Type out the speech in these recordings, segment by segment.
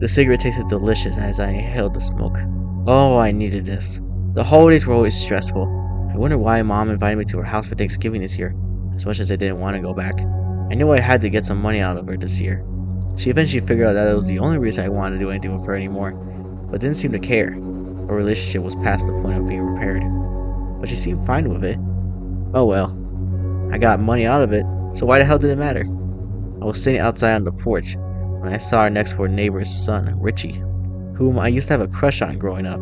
The cigarette tasted delicious as I inhaled the smoke. Oh, I needed this. The holidays were always stressful. I wondered why Mom invited me to her house for Thanksgiving this year, as much as I didn't want to go back. I knew I had to get some money out of her this year. She eventually figured out that it was the only reason I wanted to do anything with her anymore, but didn't seem to care. Our relationship was past the point of being repaired. But she seemed fine with it. Oh well. I got money out of it, so why the hell did it matter? I was sitting outside on the porch when I saw our next door neighbor's son, Richie, whom I used to have a crush on growing up,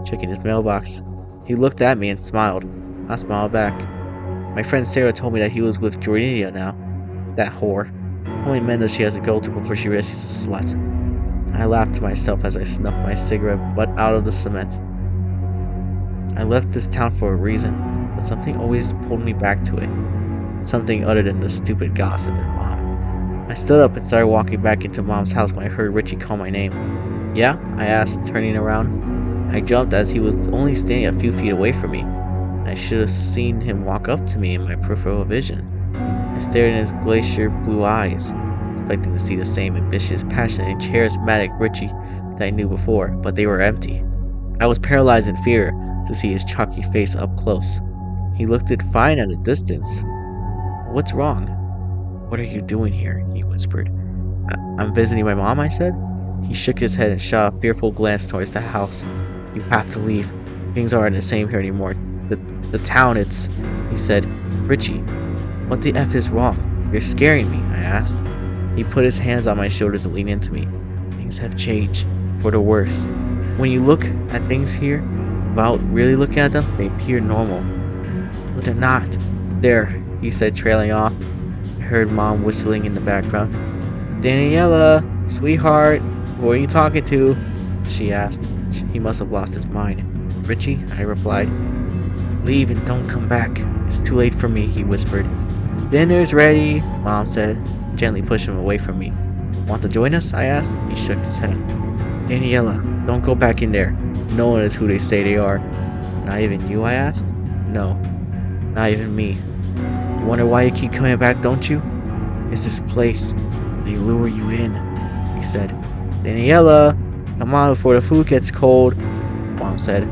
checking his mailbox. He looked at me and smiled. I smiled back. My friend Sarah told me that he was with Jordania now. That whore. How many men does she has to go to before she realizes she's a slut? I laughed to myself as I snuffed my cigarette butt out of the cement. I left this town for a reason, but something always pulled me back to it. Something other than the stupid gossip and Mom. I stood up and started walking back into Mom's house when I heard Richie call my name. Yeah? I asked, turning around. I jumped as he was only standing a few feet away from me. I should have seen him walk up to me in my peripheral vision. I stared in his glacier blue eyes, expecting to see the same ambitious, passionate, and charismatic Richie that I knew before, but they were empty. I was paralyzed in fear to see his chalky face up close. He looked fine at a distance. What's wrong? What are you doing here? He whispered. I'm visiting my mom, I said. He shook his head and shot a fearful glance towards the house. You have to leave. Things aren't the same here anymore. The town, he said. Richie, what the F is wrong? You're scaring me, I asked. He put his hands on my shoulders and leaned into me. Things have changed, for the worse. When you look at things here, without really looking at them, they appear normal. But they're not. There, he said, trailing off. I heard Mom whistling in the background. Daniela, sweetheart, who are you talking to? She asked. He must have lost his mind. Richie, I replied. Leave and don't come back. It's too late for me, he whispered. Dinner's ready, Mom said, gently pushing him away from me. Want to join us? I asked. He shook his head. Daniela, don't go back in there. No one is who they say they are. Not even you? I asked. No, not even me. You wonder why you keep coming back, don't you? It's this place. They lure you in, he said. Daniela, come on before the food gets cold, Mom said.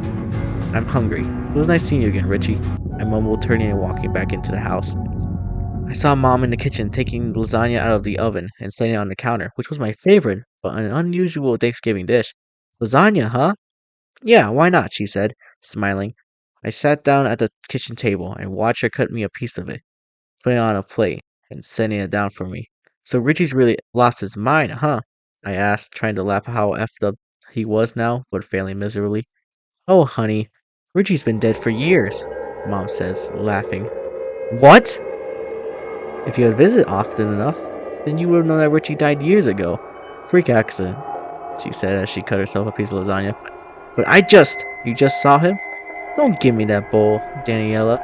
I'm hungry. It was nice seeing you again, Richie, I mumbled, turning and walking back into the house. I saw Mom in the kitchen taking lasagna out of the oven and setting it on the counter, which was my favorite, but an unusual Thanksgiving dish. Lasagna, huh? Yeah, why not, she said, smiling. I sat down at the kitchen table and watched her cut me a piece of it, putting it on a plate and setting it down for me. So Richie's really lost his mind, huh? I asked, trying to laugh at how effed up he was now, but failing miserably. Oh, honey, Richie's been dead for years, Mom says, laughing. What? If you had visited often enough, then you would have known that Richie died years ago. Freak accident, she said as she cut herself a piece of lasagna. But you just saw him? Don't give me that bowl, Daniela.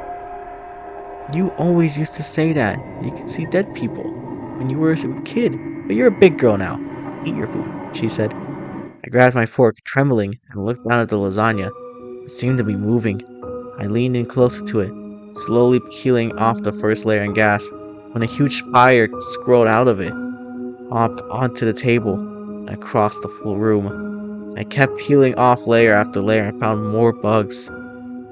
You always used to say that. You could see dead people when you were a kid, but you're a big girl now. Eat your food, she said. I grabbed my fork, trembling, and looked down at the lasagna. It seemed to be moving. I leaned in closer to it, slowly peeling off the first layer and gasped when a huge fire scrolled out of it, up onto the table, and across the full room. I kept peeling off layer after layer and found more bugs.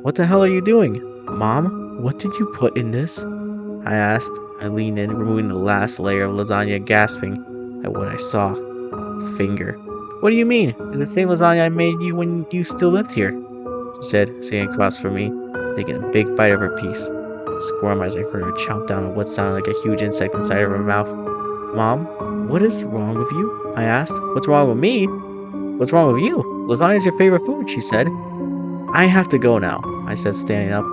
What the hell are you doing? Mom, what did you put in this? I asked. I leaned in, removing the last layer of lasagna, gasping at what I saw. A finger. What do you mean? It's the same lasagna I made you when you still lived here, she said, sitting across from me, taking a big bite of her piece. I squirmed as I heard her chomp down on what sounded like a huge insect inside of her mouth. Mom, what is wrong with you? I asked. What's wrong with me? What's wrong with you? Lasagna is your favorite food, she said. I have to go now, I said, standing up.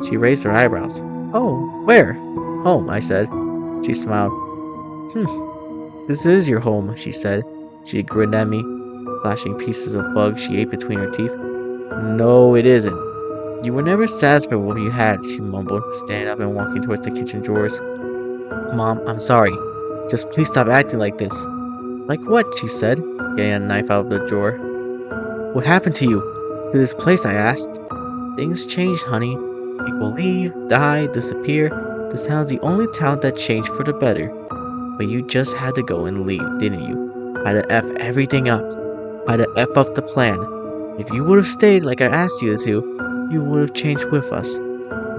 She raised her eyebrows. Oh, where? Home, I said. She smiled. This is your home, she said. She grinned at me, flashing pieces of bug she ate between her teeth. No, it isn't. You were never satisfied with what you had, she mumbled, standing up and walking towards the kitchen drawers. Mom, I'm sorry. Just please stop acting like this. Like what? She said, getting a knife out of the drawer. What happened to you? To this place, I asked. Things change, honey. People leave, die, disappear. This town's the only town that changed for the better. But you just had to go and leave, didn't you? I'd have F everything up. I'd have F up the plan. If you would have stayed like I asked you to, you would have changed with us.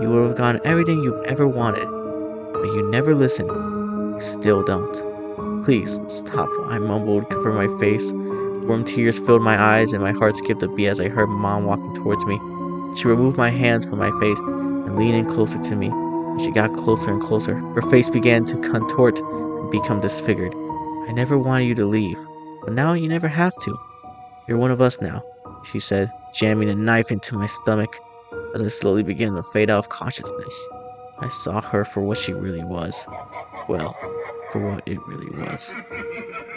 You would have gotten everything you've ever wanted. But you never listened. You still don't. Please, stop, I mumbled, covering my face. Warm tears filled my eyes, and my heart skipped a beat as I heard Mom walking towards me. She removed my hands from my face and leaned in closer to me. As she got closer and closer, her face began to contort and become disfigured. I never wanted you to leave, but now you never have to. You're one of us now, she said, jamming a knife into my stomach. As I slowly began to fade out of consciousness, I saw her for what she really was. Well, for what it really was.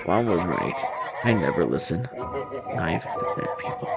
Mom was right. I never listen, not even to dead people.